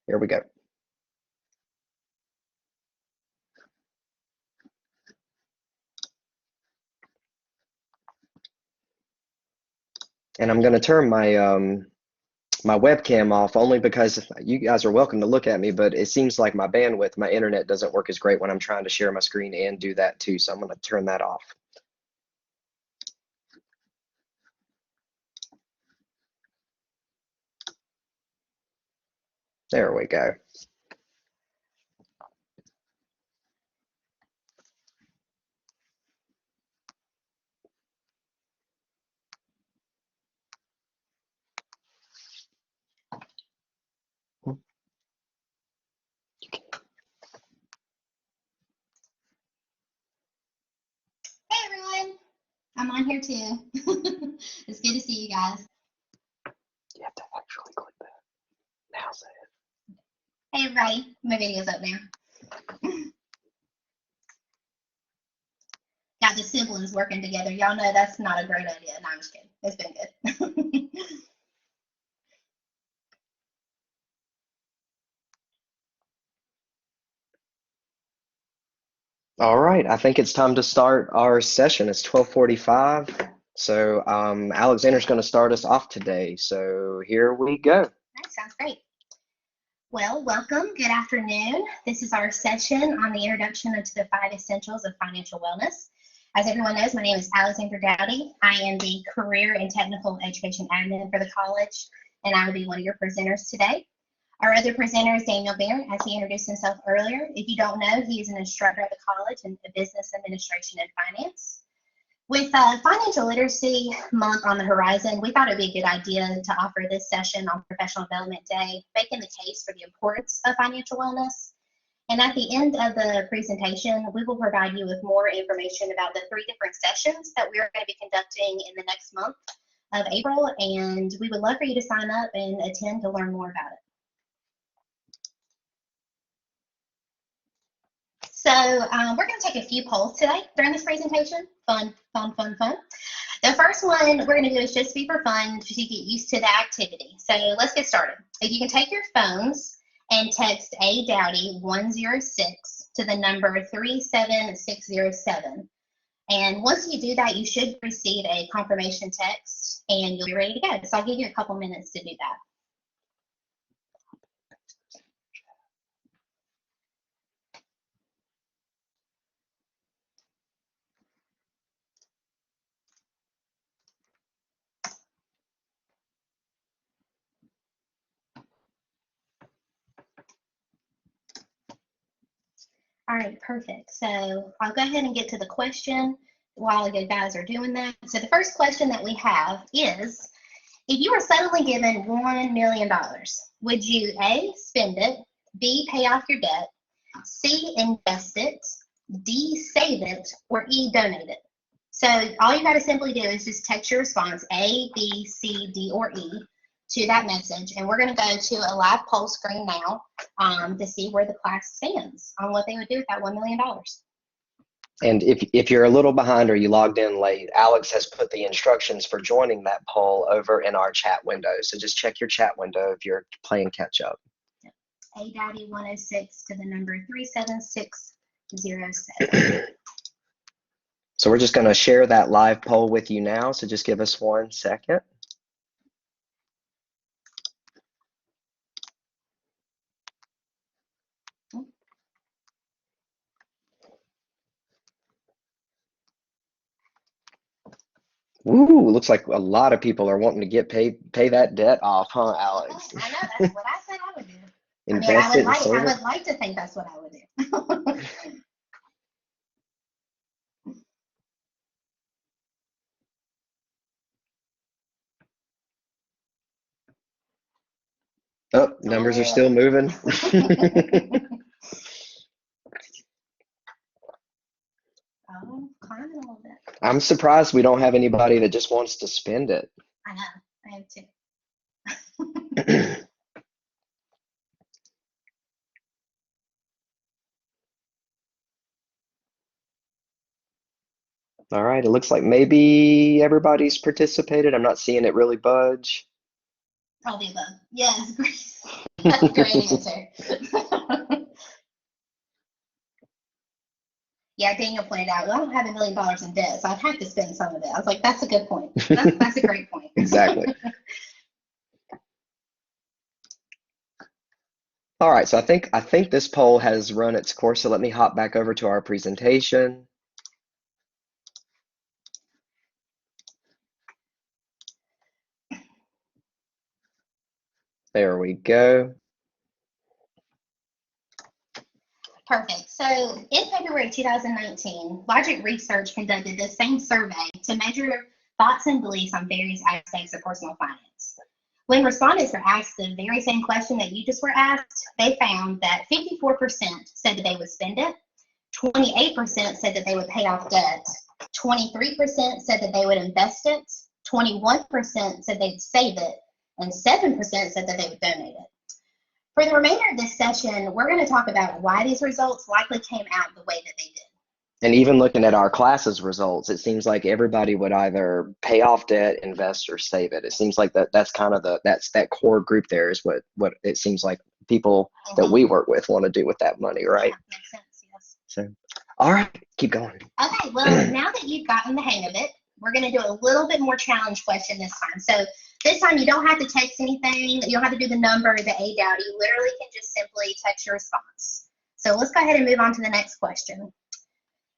Here we go. And I'm going to turn my webcam off only because you guys are welcome to look at me, but it seems like my bandwidth, my internet doesn't work as great when I'm trying to share my screen and do that too. So I'm going to turn that off. There we go. Hey everyone, I'm on here too. It's good to see you guys. You have to actually click that. Now say it. Hey everybody, my video's up now. Got the siblings working together. Y'all know that's not a great idea. No, I'm just kidding. It's been good. All right, I think it's time to start our session. It's 12:45. So Alexander's going to start us off today. So here we go. That sounds great. Well, welcome. Good afternoon. This is our session on the introduction to the 5 essentials of financial wellness. As everyone knows, my name is Alexander Dowdy. I am the Career and Technical Education Admin for the college, and I will be one of your presenters today. Our other presenter is Daniel Barron, as he introduced himself earlier. If you don't know, he is an instructor at the college in business administration and finance. With Financial Literacy Month on the horizon, we thought it would be a good idea to offer this session on Professional Development Day, making the case for the importance of financial wellness. And at the end of the presentation, we will provide you with more information about the 3 different sessions that we are going to be conducting in the next month of April, and we would love for you to sign up and attend to learn more about it. So we're going to take a few polls today during this presentation. Fun, fun, fun, fun. The first one we're going to do is just be for fun to get used to the activity. So let's get started. If you can take your phones and text A Dowdy 106 to the number 37607. And once you do that, you should receive a confirmation text and you'll be ready to go. So I'll give you a couple minutes to do that. All right, perfect. So I'll go ahead and get to the question while you guys are doing that. So the first question that we have is, if you were suddenly given $1 million, would you A, spend it, B, pay off your debt, C, invest it, D, save it, or E, donate it? So all you got to simply do is just text your response A, B, C, D, or E to that message, and we're going to go to a live poll screen now to see where the class stands on what they would do with that $1 million. And if you're a little behind or you logged in late, Alex has put the instructions for joining that poll over in our chat window. So just check your chat window if you're playing catch up. A Dowdy 106 to the number 37607. So we're just going to share that live poll with you now. So just give us 1 second. Ooh, looks like a lot of people are wanting to pay that debt off, huh, Alex? I know, that's what I said I would do. Invest it and save I it. would like to think that's what I would do. Oh, numbers are still moving. Oh, climbing a little bit. I'm surprised we don't have anybody that just wants to spend it. I know, I am too. All right, it looks like maybe everybody's participated. I'm not seeing it really budge. All the above. Yes, that's a great answer. Yeah, Daniel pointed out, well, I don't have $1 million in debt, so I'd have to spend some of it. I was like, that's a good point. That's a great point. Exactly. All right, so I think this poll has run its course, so let me hop back over to our presentation. There we go. Perfect. So in February 2019, Logic Research conducted the same survey to measure thoughts and beliefs on various aspects of personal finance. When respondents were asked the very same question that you just were asked, they found that 54% said that they would spend it, 28% said that they would pay off debt, 23% said that they would invest it, 21% said they'd save it, and 7% said that they would donate it. For the remainder of this session, we're going to talk about why these results likely came out the way that they did. And even looking at our class's results, it seems like everybody would either pay off debt, invest, or save it. It seems like that's kind of that core group there is what it seems like people that we work with want to do with that money, right? Yeah, makes sense, yes. So, all right, keep going. Okay, well, now that you've gotten the hang of it, we're going to do a little bit more challenge question this time. So this time you don't have to text anything. You don't have to do the number, the A doubt. You literally can just simply text your response. So let's go ahead and move on to the next question.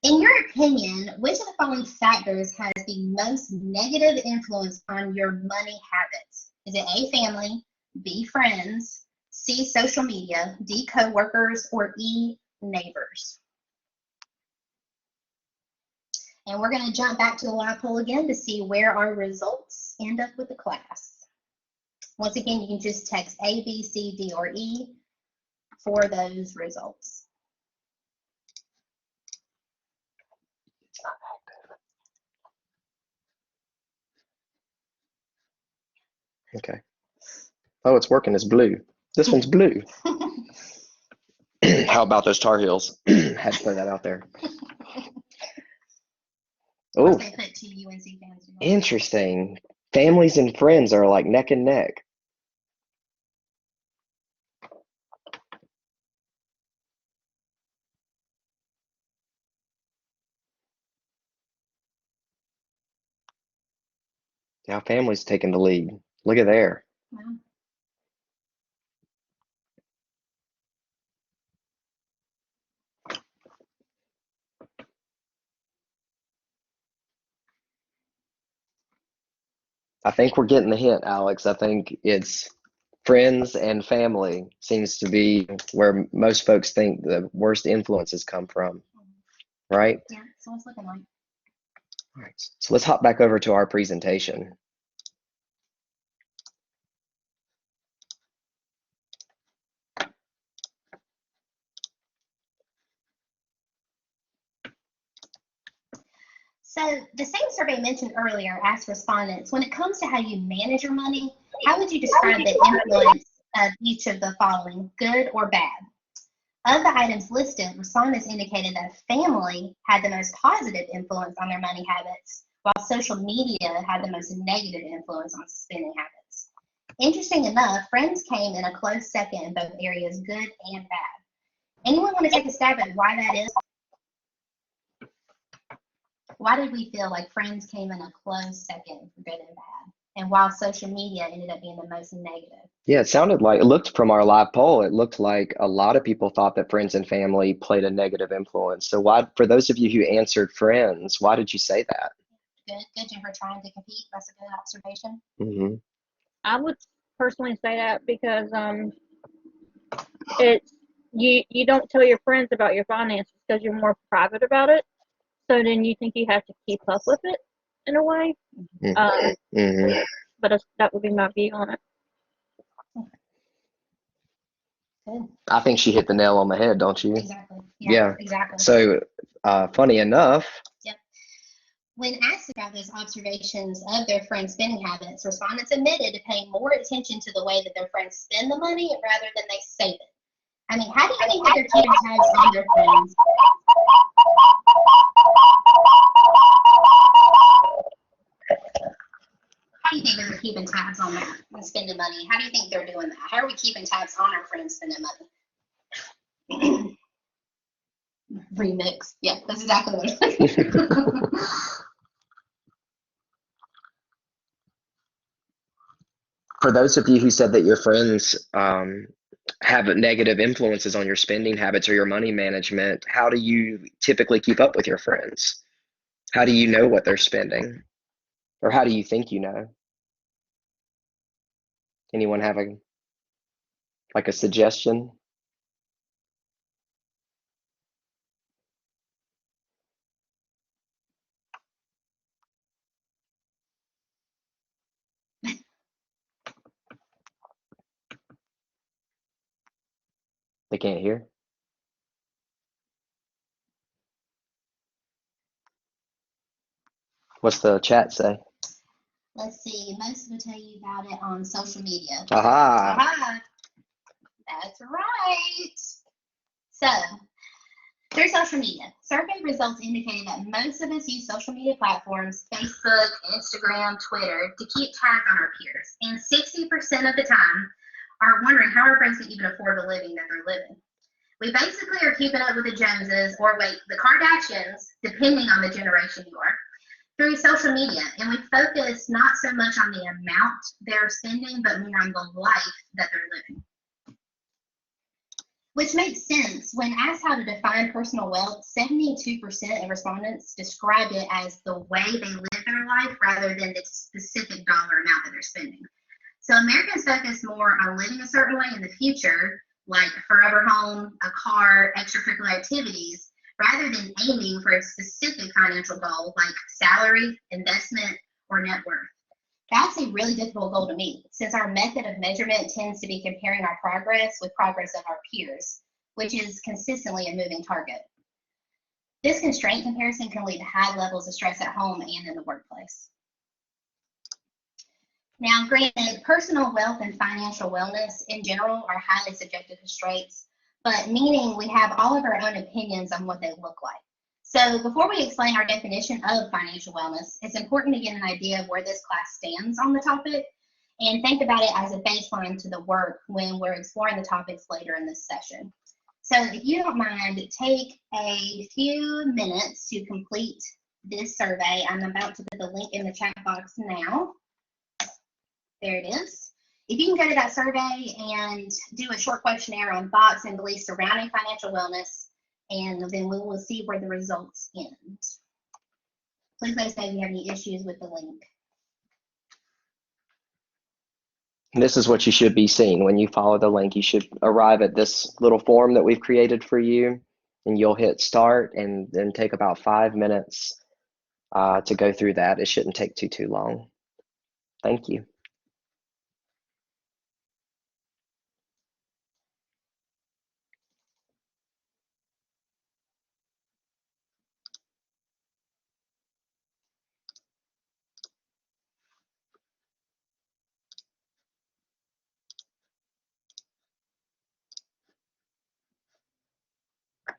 In your opinion, which of the following factors has the most negative influence on your money habits? Is it A, family, B, friends, C, social media, D, co-workers, or E, neighbors? And we're going to jump back to the live poll again to see where our results end up with the class. Once again, you can just text A, B, C, D, or E for those results. Okay. Oh, it's working. It's blue. This one's blue. How about those Tar Heels? Had to throw that out there. Oh, They put two UNC fans. interesting. Families and friends are like neck and neck. Yeah, family's taking the lead. Look at there. Wow. I think we're getting the hint, Alex. I think it's friends and family seems to be where most folks think the worst influences come from, right? Yeah, so it's looking like. All right, so let's hop back over to our presentation. So the same survey mentioned earlier asked respondents, when it comes to how you manage your money, how would you describe the influence of each of the following, good or bad? Of the items listed, respondents indicated that family had the most positive influence on their money habits, while social media had the most negative influence on spending habits. Interesting enough, friends came in a close second in both areas, good and bad. Anyone want to take a stab at why that is? Why did we feel like friends came in a close second for good and bad? And while social media ended up being the most negative? Yeah, it looked from our live poll, it looked like a lot of people thought that friends and family played a negative influence. So why, for those of you who answered friends, why did you say that? Good, Jennifer, trying to compete. That's a good observation. Mm-hmm. I would personally say that because it's you don't tell your friends about your finances because you're more private about it. So then you think you have to keep up with it in a way. Mm-hmm. But that would be my view on it. Good. I think she hit the nail on the head, don't you? Exactly. Yeah. Exactly. So, funny enough. Yep. When asked about those observations of their friends' spending habits, respondents admitted to paying more attention to the way that their friends spend the money rather than they save it. I mean, how do you think that they're keeping tabs on their friends? How do you think they're keeping tabs on that? and spending money. How do you think they're doing that? How are we keeping tabs on our friends spending money? Remix. Yeah, that's exactly what it is. For those of you who said that your friends have negative influences on your spending habits or your money management, how do you typically keep up with your friends? How do you know what they're spending? Or how do you think you know? Anyone have a suggestion? They can't hear? What's the chat say? Let's see. Most will tell you about it on social media. Aha! Aha! That's right. So, through social media, survey results indicated that most of us use social media platforms, Facebook, Instagram, Twitter, to keep tabs on our peers. And 60% of the time are wondering how our friends can even afford the living that they're living. We basically are keeping up with the Joneses, or wait, the Kardashians, depending on the generation you are, through social media. And we focus not so much on the amount they're spending, but more on the life that they're living. Which makes sense. When asked how to define personal wealth, 72% of respondents described it as the way they live their life rather than the specific dollar amount that they're spending. So Americans focus more on living a certain way in the future, like a forever home, a car, extracurricular activities, rather than aiming for a specific financial goal like salary, investment, or net worth. That's a really difficult goal to meet, since our method of measurement tends to be comparing our progress with progress of our peers, which is consistently a moving target. This constraint comparison can lead to high levels of stress at home and in the workplace. Now, granted, personal wealth and financial wellness in general are highly subjective constraints, but meaning we have all of our own opinions on what they look like. So before we explain our definition of financial wellness, it's important to get an idea of where this class stands on the topic and think about it as a baseline to the work when we're exploring the topics later in this session. So if you don't mind, take a few minutes to complete this survey. I'm about to put the link in the chat box now. There it is. If you can go to that survey and do a short questionnaire on thoughts and beliefs surrounding financial wellness, and then we will see where the results end. Please let us know if you have any issues with the link. This is what you should be seeing when you follow the link. You should arrive at this little form that we've created for you, and you'll hit start and then take about 5 minutes to go through that. It shouldn't take too long. Thank you.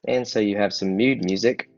And so you have some mood music.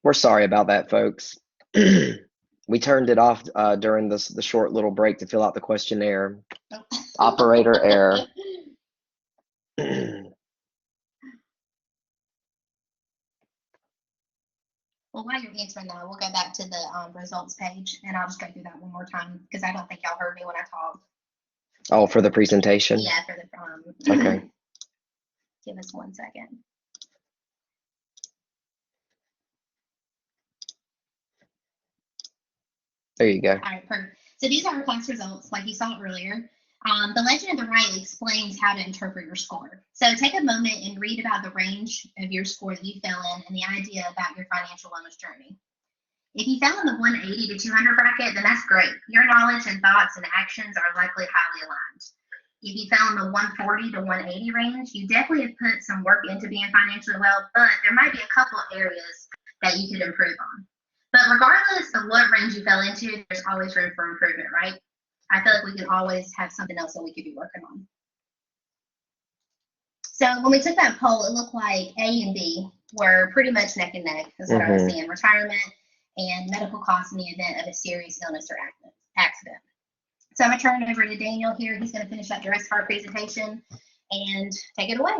We're sorry about that, folks. We turned it off during the short little break to fill out the questionnaire. Operator error. Well, while you're answering that, we'll go back to the results page, and I'll just go through that one more time because I don't think y'all heard me when I talked. Oh, for the presentation? Yeah, for the Okay. Give us 1 second. There you go. All right, perfect. So these are our class results, like you saw earlier. The legend at the right explains how to interpret your score. So take a moment and read about the range of your score that you fell in and the idea about your financial wellness journey. If you fell in the 180 to 200 bracket, then that's great. Your knowledge and thoughts and actions are likely highly aligned. If you fell in the 140 to 180 range, you definitely have put some work into being financially well, but there might be a couple areas that you could improve on. But regardless of what range you fell into, there's always room for improvement, right? I feel like we can always have something else that we could be working on. So when we took that poll, it looked like A and B were pretty much neck and neck, is what I was seeing: retirement and medical costs in the event of a serious illness or accident. So I'm going to turn it over to Daniel here. He's going to finish up the rest of our presentation and take it away.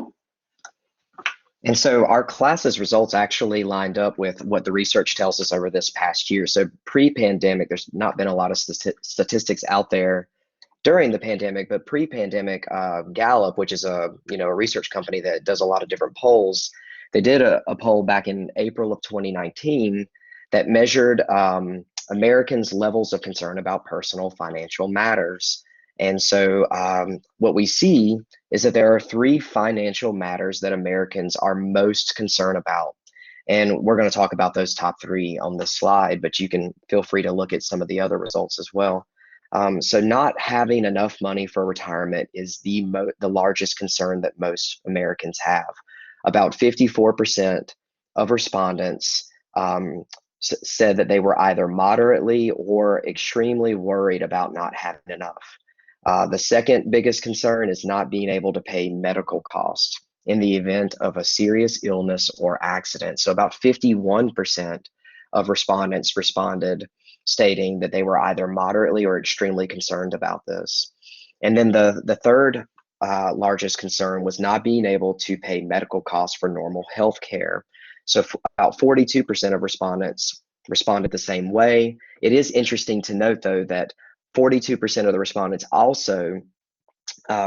And so our class's results actually lined up with what the research tells us over this past year. So pre-pandemic, there's not been a lot of statistics out there during the pandemic, but pre-pandemic, Gallup, which is a research company that does a lot of different polls, they did a poll back in April of 2019 that measured Americans' levels of concern about personal financial matters. And so what we see is that there are 3 financial matters that Americans are most concerned about. And we're going to talk about those top 3 on this slide, but you can feel free to look at some of the other results as well. So not having enough money for retirement is the largest concern that most Americans have. About 54% of respondents said that they were either moderately or extremely worried about not having enough. The second biggest concern is not being able to pay medical costs in the event of a serious illness or accident. So about 51% of respondents responded stating that they were either moderately or extremely concerned about this. And then the third largest concern was not being able to pay medical costs for normal health care. So about 42% of respondents responded the same way. It is interesting to note, though, that 42% of the respondents also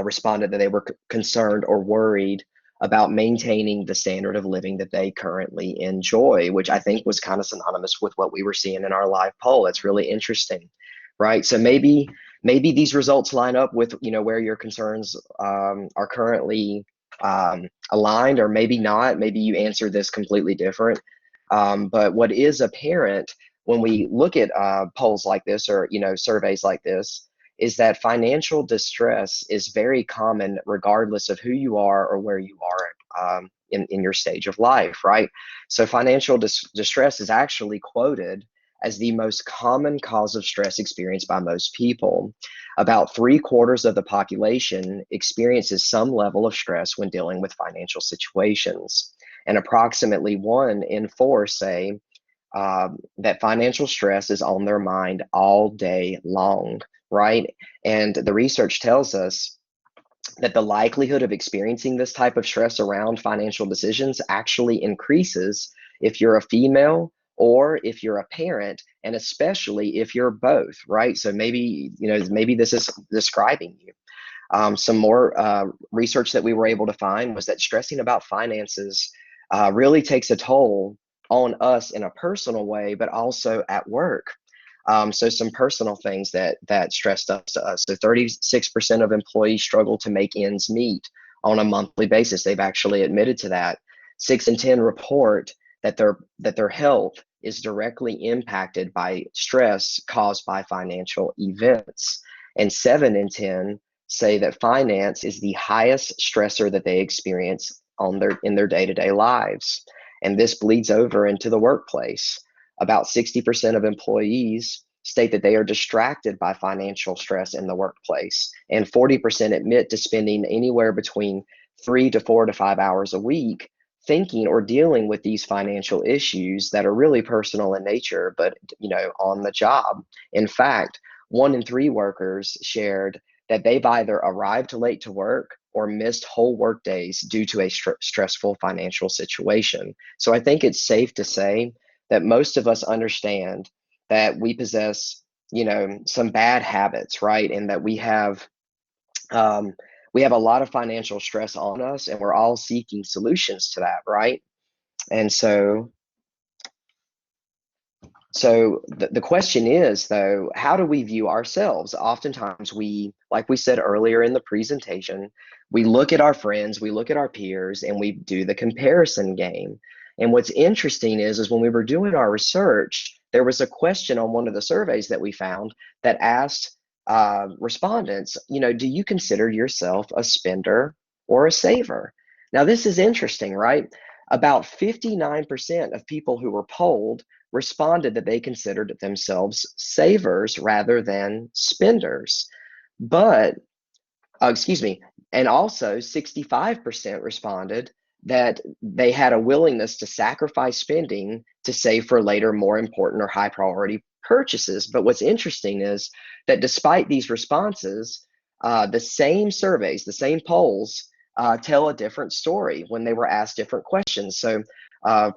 responded that they were concerned or worried about maintaining the standard of living that they currently enjoy, which I think was kind of synonymous with what we were seeing in our live poll. It's really interesting, right? So maybe these results line up with where your concerns are currently aligned, or maybe not. Maybe you answer this completely different. But what is apparent when we look at polls like this, or surveys like this, is that financial distress is very common regardless of who you are or where you are in your stage of life, right? So financial distress is actually quoted as the most common cause of stress experienced by most people. About 3/4 of the population experiences some level of stress when dealing with financial situations. And approximately 1 in 4 say that financial stress is on their mind all day long, right? And the research tells us that the likelihood of experiencing this type of stress around financial decisions actually increases if you're a female or if you're a parent, and especially if you're both, right? So maybe this is describing you. Some more research that we were able to find was that stressing about finances really takes a toll on us in a personal way, but also at work. So some personal things that stressed us to us. So 36% of employees struggle to make ends meet on a monthly basis. They've actually admitted to that. 6 in 10 report that their health is directly impacted by stress caused by financial events. And 7 in 10 say that finance is the highest stressor that they experience in their day-to-day lives. And this bleeds over into the workplace. About 60% of employees state that they are distracted by financial stress in the workplace, and 40% admit to spending anywhere between 3 to 4 to 5 hours a week thinking or dealing with these financial issues that are really personal in nature, but on the job. In fact, 1 in 3 workers shared that they've either arrived late to work or missed whole work days due to a stressful financial situation. So I think it's safe to say that most of us understand that we possess, some bad habits, right? And that we have a lot of financial stress on us, and we're all seeking solutions to that, right? And so the question is, though, how do we view ourselves? Oftentimes like we said earlier in the presentation, we look at our friends, we look at our peers, and we do the comparison game. And what's interesting is when we were doing our research, there was a question on one of the surveys that we found that asked respondents, do you consider yourself a spender or a saver? Now, this is interesting, right? About 59% of people who were polled responded that they considered themselves savers rather than spenders. But, and also 65% responded that they had a willingness to sacrifice spending to save for later more important or high priority purchases. But what's interesting is that despite these responses, the same surveys, the same polls tell a different story when they were asked different questions. So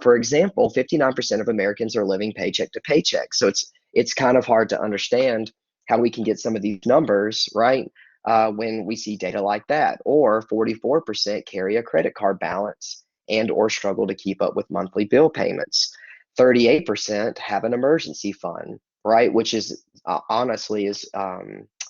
for example, 59% of Americans are living paycheck to paycheck. So it's kind of hard to understand how we can get some of these numbers, right, when we see data like that. Or 44% carry a credit card balance and or struggle to keep up with monthly bill payments. 38% have an emergency fund, right, which is honestly is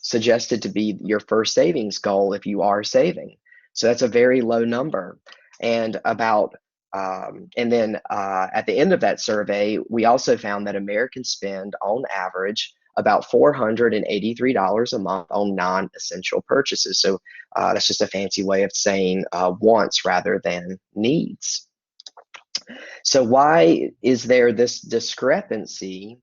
suggested to be your first savings goal if you are saving. So that's a very low number. And then at the end of that survey, we also found that Americans spend on average about $483 a month on non-essential purchases. So that's just a fancy way of saying wants rather than needs. So why is there this discrepancy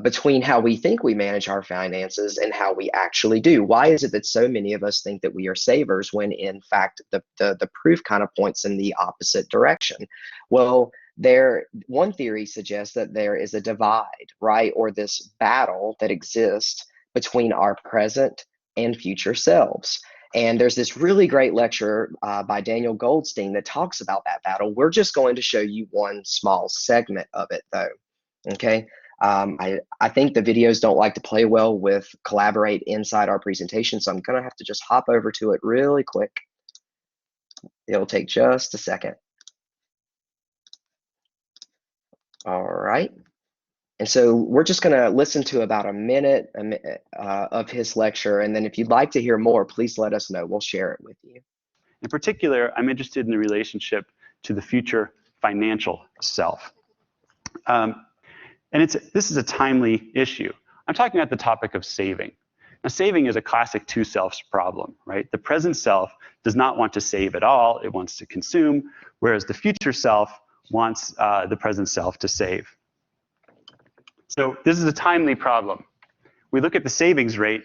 between how we think we manage our finances and how we actually do? Why is it that so many of us think that we are savers when in fact the proof kind of points in the opposite direction? Well, one theory suggests that there is a divide, right, or this battle that exists between our present and future selves. And there's this really great lecture by Daniel Goldstein that talks about that battle. We're just going to show you one small segment of it, though. Okay. I think the videos don't like to play well with collaborate inside our presentation, so I'm going to have to just hop over to it really quick. It'll take just a second. All right. And so we're just going to listen to about a minute of his lecture, and then if you'd like to hear more, please let us know. We'll share it with you. In particular, I'm interested in the relationship to the future financial self. And this is a timely issue. I'm talking about the topic of saving. Now, saving is a classic two selves problem, right? The present self does not want to save at all. It wants to consume, whereas the future self wants the present self to save. So this is a timely problem. We look at the savings rate,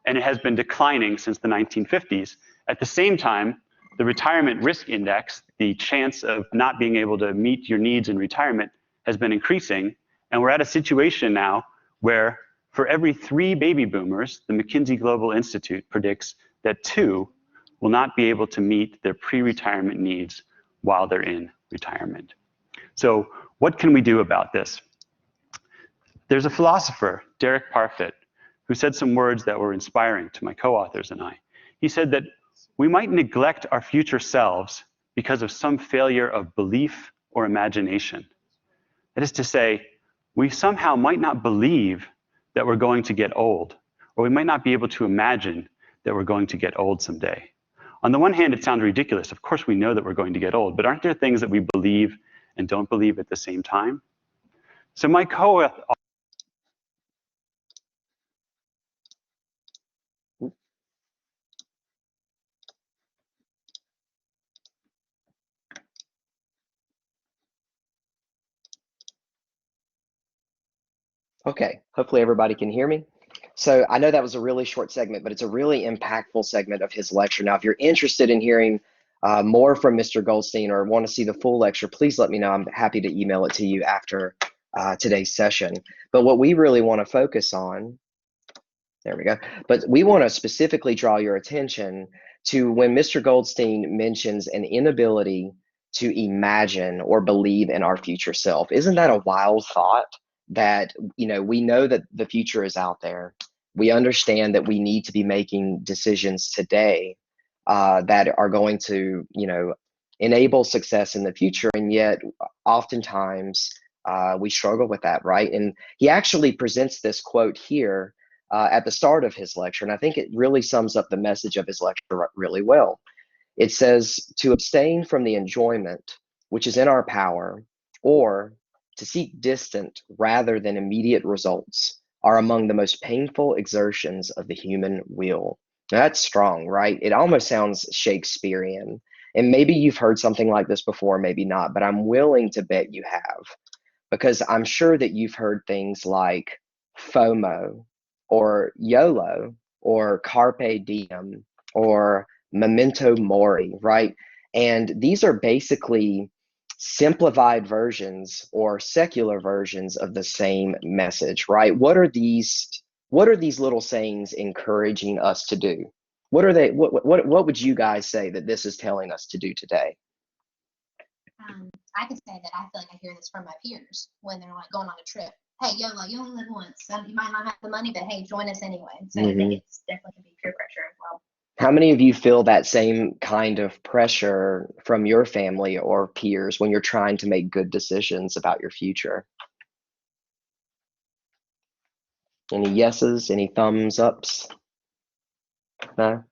and it has been declining since the 1950s. At the same time, the retirement risk index, the chance of not being able to meet your needs in retirement, has been increasing. And we're at a situation now where for every 3 baby boomers, the McKinsey Global Institute predicts that 2 will not be able to meet their pre-retirement needs while they're in retirement. So what can we do about this? There's a philosopher, Derek Parfit, who said some words that were inspiring to my co-authors and I. He said that we might neglect our future selves because of some failure of belief or imagination. That is to say, we somehow might not believe that we're going to get old, or we might not be able to imagine that we're going to get old someday. On the one hand, it sounds ridiculous. Of course, we know that we're going to get old, but aren't there things that we believe and don't believe at the same time? So my co-author. Okay, hopefully everybody can hear me. So I know that was a really short segment, but it's a really impactful segment of his lecture. Now, if you're interested in hearing more from Mr. Goldstein or want to see the full lecture, please let me know. I'm happy to email it to you after today's session. But what we really want to focus on, there we go, but we want to specifically draw your attention to when Mr. Goldstein mentions an inability to imagine or believe in our future self. Isn't that a wild thought? That, we know that the future is out there. We understand that we need to be making decisions today that are going to, enable success in the future. And yet, oftentimes, we struggle with that, right? And he actually presents this quote here at the start of his lecture, and I think it really sums up the message of his lecture really well. It says, to abstain from the enjoyment which is in our power, or to seek distant rather than immediate results, are among the most painful exertions of the human will. Now, that's strong, right? It almost sounds Shakespearean. And maybe you've heard something like this before, maybe not, but I'm willing to bet you have, because I'm sure that you've heard things like FOMO or YOLO or Carpe Diem or Memento Mori, right? And these are basically simplified versions or secular versions of the same message, right? What are these little sayings encouraging us to do? What are they? What would you guys say that this is telling us to do today? I could say that I feel like I hear this from my peers when they're like going on a trip. Hey, YOLO, you only live once. You might not have the money, but hey, join us anyway. So I think it's definitely going to be peer pressure as well. How many of you feel that same kind of pressure from your family or peers when you're trying to make good decisions about your future? Any yeses? Any thumbs ups? No?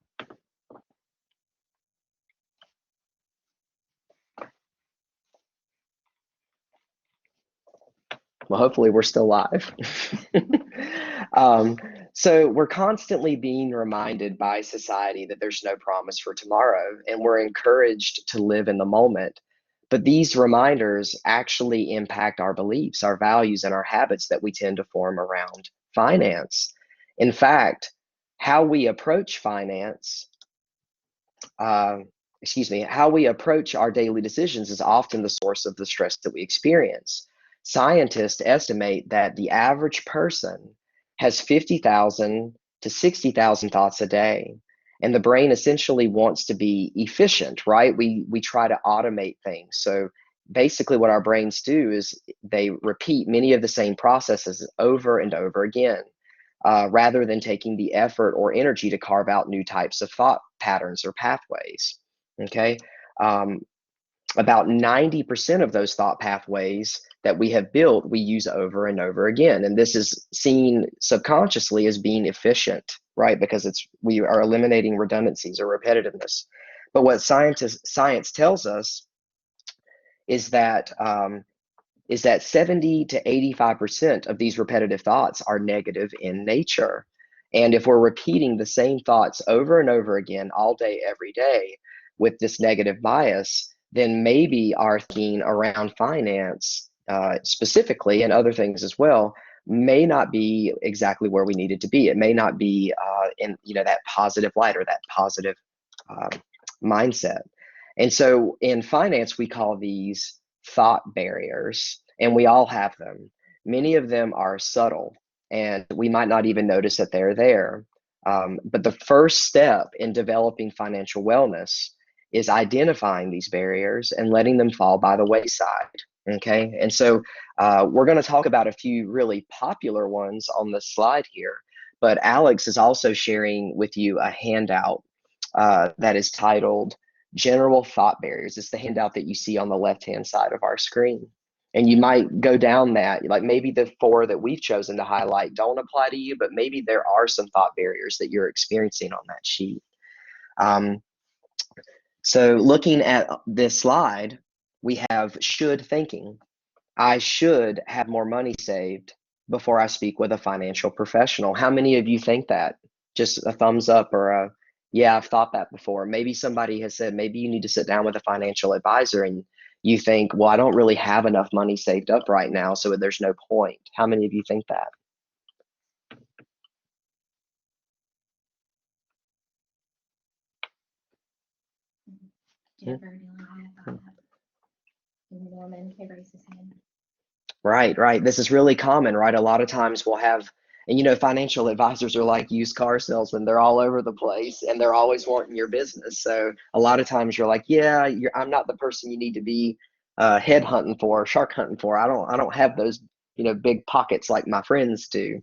Well, hopefully we're still live. So we're constantly being reminded by society that there's no promise for tomorrow, and we're encouraged to live in the moment. But these reminders actually impact our beliefs, our values, and our habits that we tend to form around finance. In fact, how we approach finance, how we approach our daily decisions is often the source of the stress that we experience. Scientists estimate that the average person has 50,000 to 60,000 thoughts a day. And the brain essentially wants to be efficient, right? We try to automate things. So basically what our brains do is they repeat many of the same processes over and over again, rather than taking the effort or energy to carve out new types of thought patterns or pathways. Okay. About 90% of those thought pathways that we have built, we use over and over again. And this is seen subconsciously as being efficient, right? Because we are eliminating redundancies or repetitiveness. But what science tells us is that 70 to 85% of these repetitive thoughts are negative in nature. And if we're repeating the same thoughts over and over again all day, every day with this negative bias, then maybe our thinking around finance specifically, and other things as well, may not be exactly where we need it to be. It may not be in that positive light or that positive mindset. And so in finance, we call these thought barriers, and we all have them. Many of them are subtle, and we might not even notice that they're there. But the first step in developing financial wellness is identifying these barriers and letting them fall by the wayside. Okay, and so we're going to talk about a few really popular ones on the slide here, but Alex is also sharing with you a handout that is titled General Thought Barriers. It's the handout that you see on the left-hand side of our screen. And you might go down that, like maybe the 4 that we've chosen to highlight don't apply to you, but maybe there are some thought barriers that you're experiencing on that sheet. So looking at this slide, we have should thinking. I should have more money saved before I speak with a financial professional. How many of you think that? Just a thumbs up or a, yeah, I've thought that before. Maybe somebody has said, maybe you need to sit down with a financial advisor, and you think, well, I don't really have enough money saved up right now, so there's no point. How many of you think that? Jennifer, Dylan, I have thought that. And Norman, he raised his hand. Right, right. This is really common, right? A lot of times we'll have, and financial advisors are like used car salesmen. They're all over the place and they're always wanting your business. So a lot of times you're like, yeah, I'm not the person you need to be head hunting for, shark hunting for. I don't have those, big pockets like my friends do.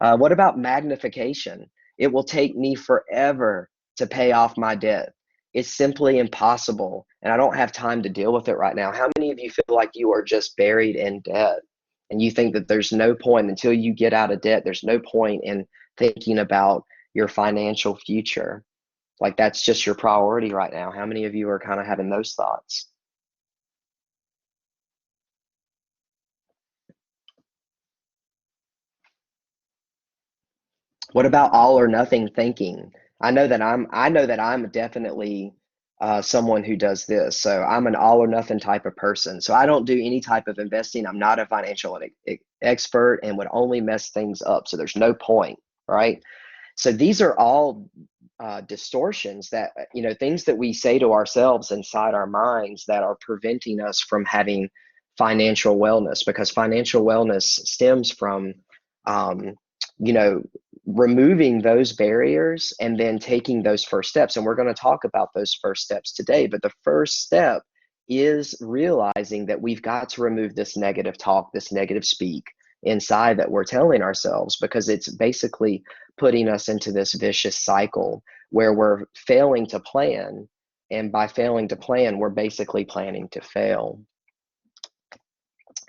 What about magnification? It will take me forever to pay off my debt. It's simply impossible, and I don't have time to deal with it right now. How many of you feel like you are just buried in debt and you think that there's no point until you get out of debt, there's no point in thinking about your financial future? Like that's just your priority right now. How many of you are kind of having those thoughts? What about all or nothing thinking? I know that I'm definitely someone who does this. So I'm an all or nothing type of person. So I don't do any type of investing. I'm not a financial expert and would only mess things up. So there's no point, right? So these are all distortions that, things that we say to ourselves inside our minds that are preventing us from having financial wellness, because financial wellness stems from, um, you know, removing those barriers and then taking those first steps. And we're going to talk about those first steps today. But the first step is realizing that we've got to remove this negative talk, this negative speak inside that we're telling ourselves, because it's basically putting us into this vicious cycle where we're failing to plan. And by failing to plan, we're basically planning to fail.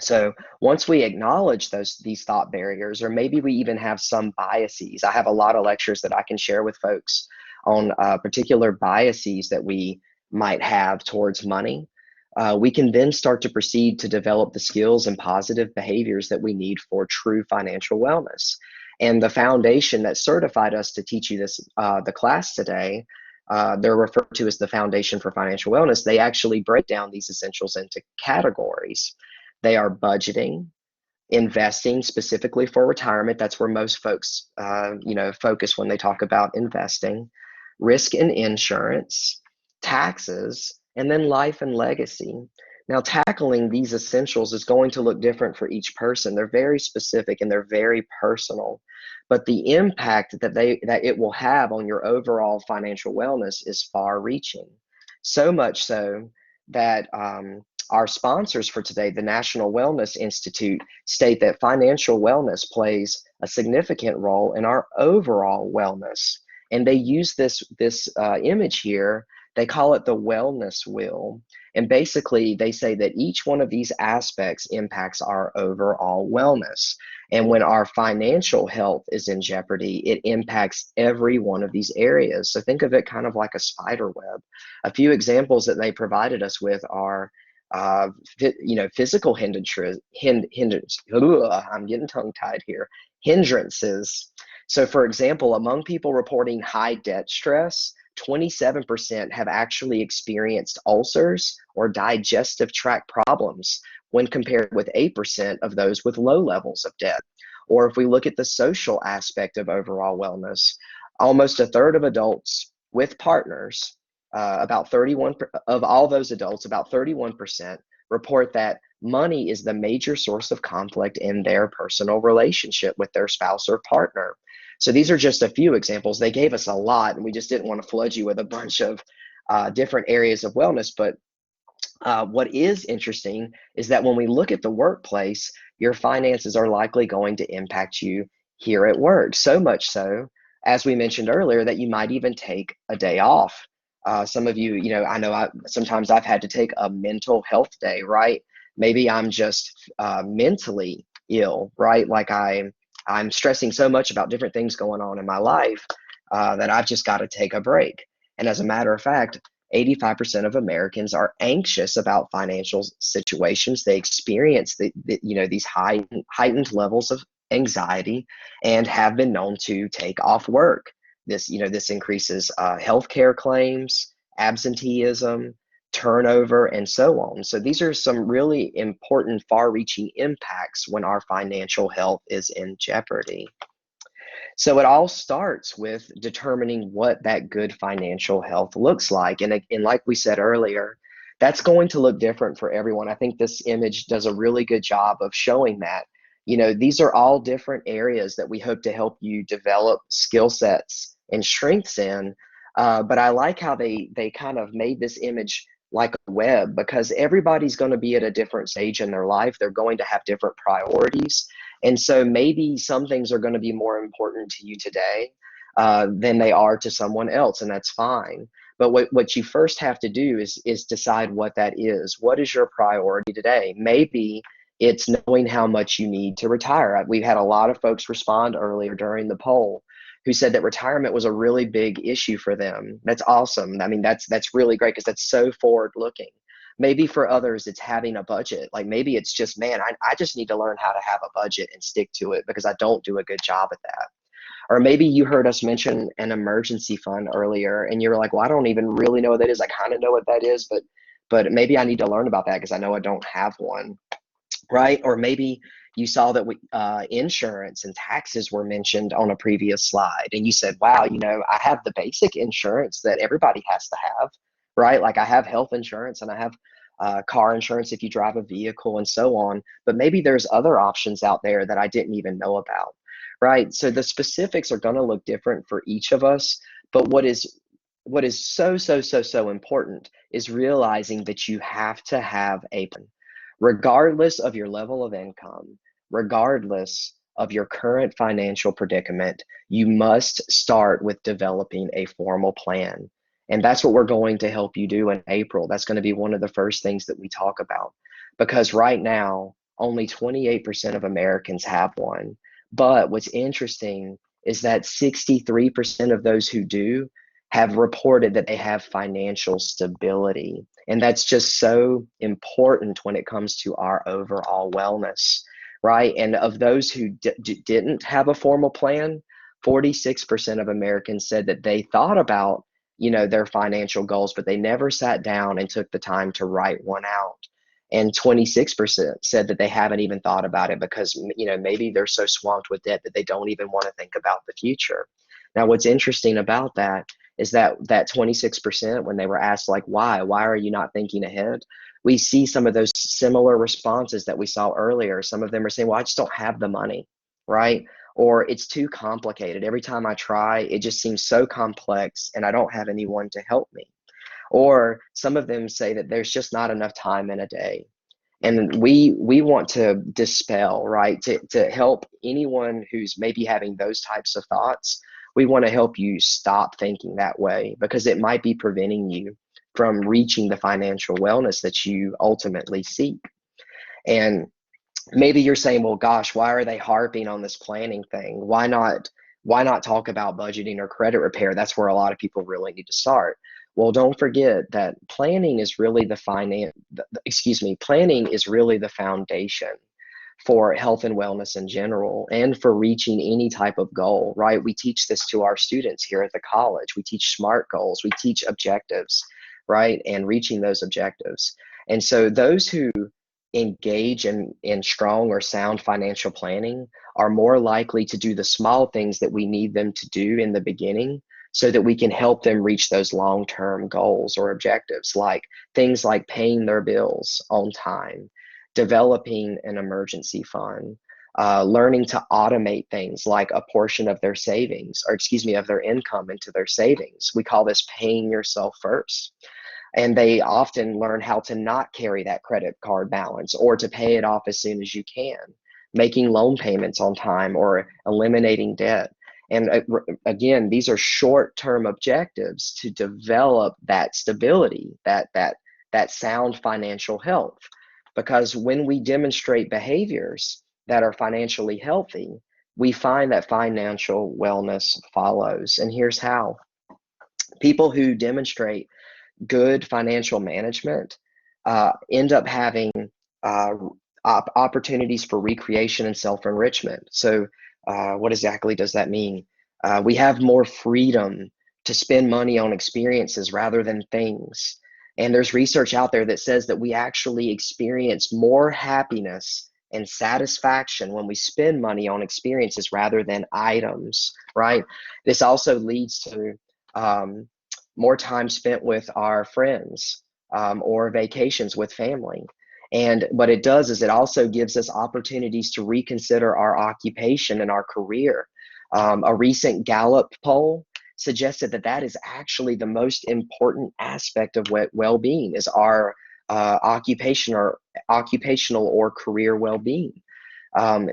So once we acknowledge these thought barriers, or maybe we even have some biases, I have a lot of lectures that I can share with folks on particular biases that we might have towards money. We can then start to proceed to develop the skills and positive behaviors that we need for true financial wellness. And the foundation that certified us to teach you this, the class today, they're referred to as the Foundation for Financial Wellness. They actually break down these essentials into categories. They are budgeting, investing specifically for retirement. That's where most folks, focus when they talk about investing, risk and insurance, taxes, and then life and legacy. Now, tackling these essentials is going to look different for each person. They're very specific and they're very personal, but the impact that it will have on your overall financial wellness is far-reaching. So much so that our sponsors for today, the National Wellness Institute, state that financial wellness plays a significant role in our overall wellness. And they use this image here. They call it the wellness wheel. And basically, they say that each one of these aspects impacts our overall wellness. And when our financial health is in jeopardy, it impacts every one of these areas. So think of it kind of like a spider web. A few examples that they provided us with are physical hindrances. I'm getting tongue-tied here. Hindrances. So, for example, among people reporting high debt stress, 27% have actually experienced ulcers or digestive tract problems when compared with 8% of those with low levels of debt. Or if we look at the social aspect of overall wellness, almost a third of adults with partners, about 31 of all those adults, about 31% report that money is the major source of conflict in their personal relationship with their spouse or partner. So these are just a few examples. They gave us a lot, and we just didn't want to flood you with a bunch of different areas of wellness. But what is interesting is that when we look at the workplace, your finances are likely going to impact you here at work. So much so, as we mentioned earlier, that you might even take a day off. Some of you, I know sometimes I've had to take a mental health day, right? Maybe I'm just mentally ill, right? Like I'm stressing so much about different things going on in my life that I've just got to take a break. And as a matter of fact, 85% of Americans are anxious about financial situations. They experience these heightened levels of anxiety and have been known to take off work. This increases healthcare claims, absenteeism, turnover, and so on. So these are some really important, far-reaching impacts when our financial health is in jeopardy. So it all starts with determining what that good financial health looks like. And like we said earlier, that's going to look different for everyone. I think this image does a really good job of showing that. These are all different areas that we hope to help you develop skill sets and strengths in. But I like how they kind of made this image like a web, because everybody's going to be at a different stage in their life. They're going to have different priorities. And so maybe some things are going to be more important to you today than they are to someone else, and that's fine. But what you first have to do is decide what that is. What is your priority today? Maybe it's knowing how much you need to retire. We've had a lot of folks respond earlier during the poll who said that retirement was a really big issue for them. That's awesome. I mean, that's really great, because that's so forward looking. Maybe for others, it's having a budget. Like maybe it's just, man, I just need to learn how to have a budget and stick to it, because I don't do a good job at that. Or maybe you heard us mention an emergency fund earlier and you're like, well, I don't even really know what that is. I kind of know what that is, but maybe I need to learn about that because I know I don't have one. Right? Or maybe you saw that insurance and taxes were mentioned on a previous slide, and you said, wow, I have the basic insurance that everybody has to have, right? Like I have health insurance and I have car insurance if you drive a vehicle and so on, but maybe there's other options out there that I didn't even know about, right? So the specifics are going to look different for each of us, but what is so important is realizing that you have to have a plan. Regardless of your level of income, regardless of your current financial predicament, you must start with developing a formal plan. And that's what we're going to help you do in April. That's going to be one of the first things that we talk about, because right now, only 28% of Americans have one. But what's interesting is that 63% of those who do have reported that they have financial stability. And that's just so important when it comes to our overall wellness, right? And of those who didn't have a formal plan, 46% of Americans said that they thought about, their financial goals, but they never sat down and took the time to write one out. And 26% said that they haven't even thought about it because, maybe they're so swamped with debt that they don't even want to think about the future. Now, what's interesting about that is that 26%, when they were asked, like, why are you not thinking ahead? We see some of those similar responses that we saw earlier. Some of them are saying, well, I just don't have the money, right? Or it's too complicated. Every time I try, it just seems so complex and I don't have anyone to help me. Or some of them say that there's just not enough time in a day. And we want to dispel, right? To help anyone who's maybe having those types of thoughts, we want to help you stop thinking that way, because it might be preventing you from reaching the financial wellness that you ultimately seek. And maybe you're saying, well, gosh, why are they harping on this planning thing? Why not talk about budgeting or credit repair? That's where a lot of people really need to start. Well, don't forget that planning is really planning is really the foundation for health and wellness in general, and for reaching any type of goal, right? We teach this to our students here at the college. We teach SMART goals, we teach objectives, right? And reaching those objectives. And so those who engage in strong or sound financial planning are more likely to do the small things that we need them to do in the beginning, so that we can help them reach those long-term goals or objectives, like things like paying their bills on time, developing an emergency fund, learning to automate things like a portion of their savings, of their income into their savings. We call this paying yourself first. And they often learn how to not carry that credit card balance, or to pay it off as soon as you can, making loan payments on time, or eliminating debt. And again, these are short-term objectives to develop that stability, that sound financial health. Because when we demonstrate behaviors that are financially healthy, we find that financial wellness follows. And here's how. People who demonstrate good financial management end up having opportunities for recreation and self-enrichment. So what exactly does that mean? We have more freedom to spend money on experiences rather than things. And there's research out there that says that we actually experience more happiness and satisfaction when we spend money on experiences rather than items, right? This also leads to more time spent with our friends or vacations with family. And what it does is it also gives us opportunities to reconsider our occupation and our career. A recent Gallup poll suggested that that is actually the most important aspect of well-being is our occupational or career well-being.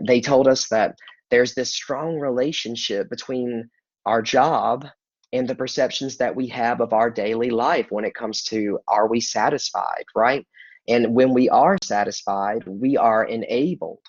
They told us that there's this strong relationship between our job and the perceptions that we have of our daily life when it comes to, are we satisfied, right? And when we are satisfied, we are enabled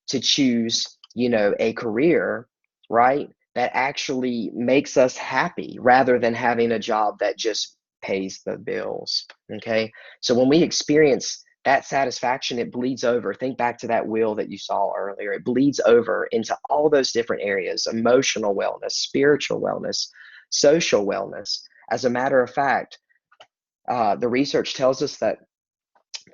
to choose, a career, right, that actually makes us happy rather than having a job that just pays the bills. Okay. So when we experience that satisfaction, it bleeds over. Think back to that wheel that you saw earlier. It bleeds over into all those different areas: emotional wellness, spiritual wellness, social wellness. As a matter of fact, the research tells us that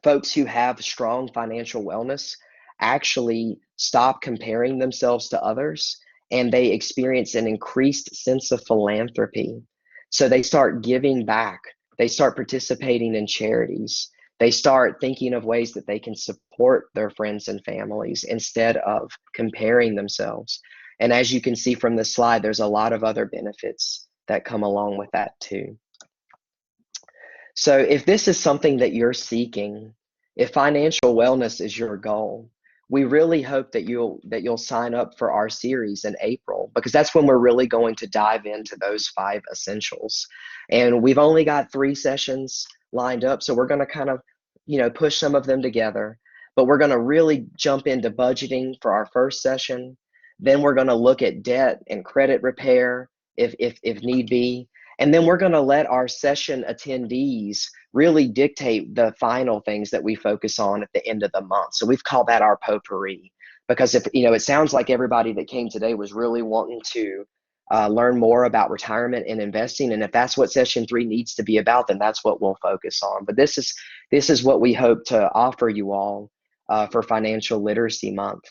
folks who have strong financial wellness actually stop comparing themselves to others, and they experience an increased sense of philanthropy. So they start giving back, they start participating in charities, they start thinking of ways that they can support their friends and families instead of comparing themselves. And as you can see from this slide, there's a lot of other benefits that come along with that too. So if this is something that you're seeking, if financial wellness is your goal, we really hope that you'll sign up for our series in April, because that's when we're really going to dive into those 5 essentials. And we've only got 3 sessions lined up, so we're going to kind of, push some of them together. But we're going to really jump into budgeting for our first session. Then we're going to look at debt and credit repair if need be. And then we're going to let our session attendees really dictate the final things that we focus on at the end of the month. So we've called that our potpourri, because if it sounds like everybody that came today was really wanting to learn more about retirement and investing, and if that's what session 3 needs to be about, then that's what we'll focus on. But this is what we hope to offer you all for Financial Literacy Month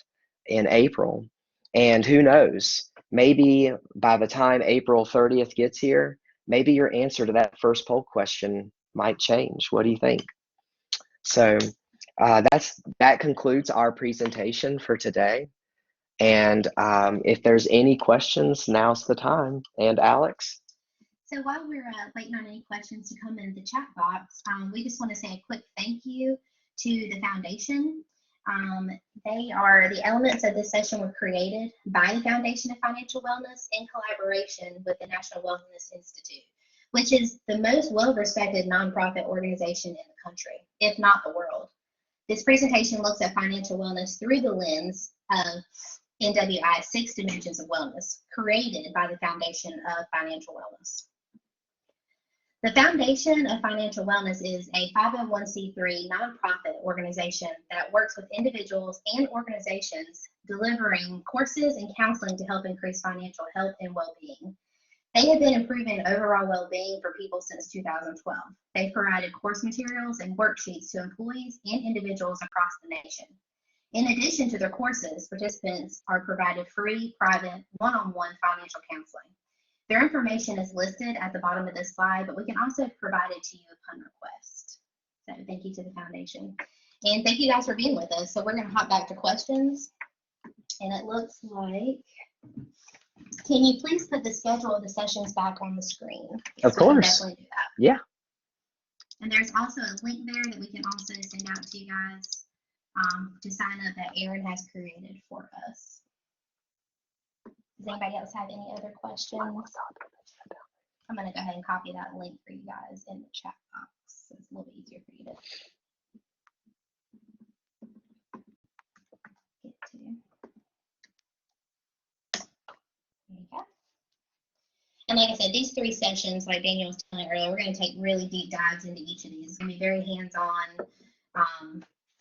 in April. And who knows, maybe by the time April 30th gets here, maybe your answer to that first poll question might change. What do you think? So that concludes our presentation for today. And if there's any questions, now's the time. And Alex? So while we're waiting on any questions to come in the chat box, we just want to say a quick thank you to the foundation. The elements of this session were created by the Foundation of Financial Wellness in collaboration with the National Wellness Institute, which is the most well-respected nonprofit organization in the country, if not the world. This presentation looks at financial wellness through the lens of NWI's 6 Dimensions of Wellness, created by the Foundation of Financial Wellness. The Foundation of Financial Wellness is a 501c3 nonprofit organization that works with individuals and organizations delivering courses and counseling to help increase financial health and well-being. They have been improving overall well-being for people since 2012. They've provided course materials and worksheets to employees and individuals across the nation. In addition to their courses, participants are provided free, private, one-on-one financial counseling. Their information is listed at the bottom of this slide, but we can also provide it to you upon request. So thank you to the foundation. And thank you guys for being with us. So we're going to hop back to questions. And it looks like, can you please put the schedule of the sessions back on the screen? Of course. Definitely do that. Yeah. And there's also a link there that we can also send out to you guys to sign up that Aaron has created for us. Does anybody else have any other questions? I'm going to go ahead and copy that link for you guys in the chat box, so it's a little bit easier for you to get to. There you go. And like I said, these 3 sessions, like Daniel was telling earlier, we're going to take really deep dives into each of these. It's going to be very hands-on,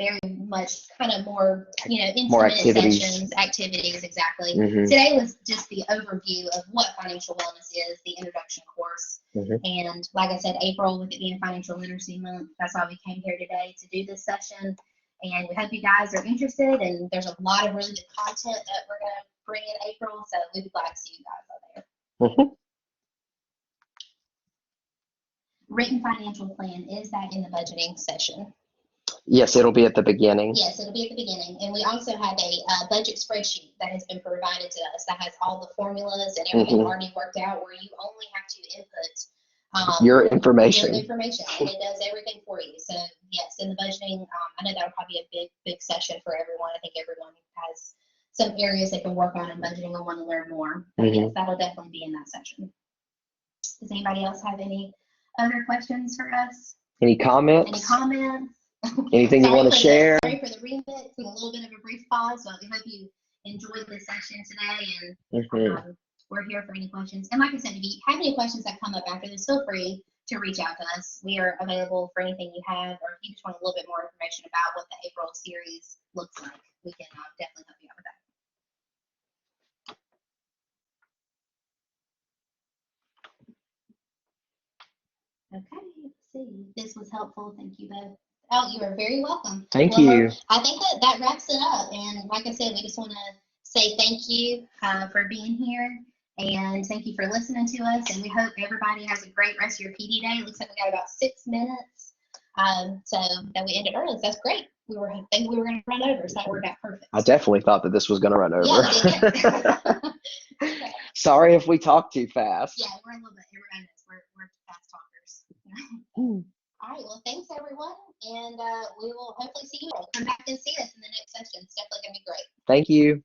very much kind of more, intimate sessions, activities, exactly. Mm-hmm. Today was just the overview of what financial wellness is, the introduction course. Mm-hmm. And like I said, April, with it being Financial Literacy Month, that's why we came here today to do this session. And we hope you guys are interested. And there's a lot of really good content that we're going to bring in April. So we'd be glad to see you guys out there. Mhm. Written financial plan, is that in the budgeting session? Yes, it'll be at the beginning. Yes, it'll be at the beginning. And we also have a budget spreadsheet that has been provided to us that has all the formulas and everything already worked out, where you only have to input Your information. and it does everything for you. So yes, in the budgeting, I know that'll probably be a big session for everyone. I think everyone has some areas they can work on in budgeting and want to learn more. But yes, that'll definitely be in that section. Does anybody else have any other questions for us? Any comments? Any comments? Anything you want to share? Sorry for the remix and a little bit of a brief pause, but we hope you enjoyed this session today, and we're here for any questions. And like I said, if you have any questions that come up after this, feel free to reach out to us. We are available for anything you have, or if you just want a little bit more information about what the April series looks like, we can definitely help you out with that. Okay, let's see. This was helpful. Thank you both. Oh, you are very welcome. Thank you. I think that wraps it up. And like I said, we just want to say thank you for being here. And thank you for listening to us. And we hope everybody has a great rest of your PD day. It looks like we got about 6 minutes. So that we ended early. So that's great. We were thinking we were going to run over, so that worked out perfect. I definitely thought that this was going to run over. Yeah, okay. Sorry if we talk too fast. Yeah, we're a little bit, everybody knows we're fast talkers. All right, well, thanks everyone, and we will hopefully see you all. Come back and see us in the next session. It's definitely going to be great. Thank you.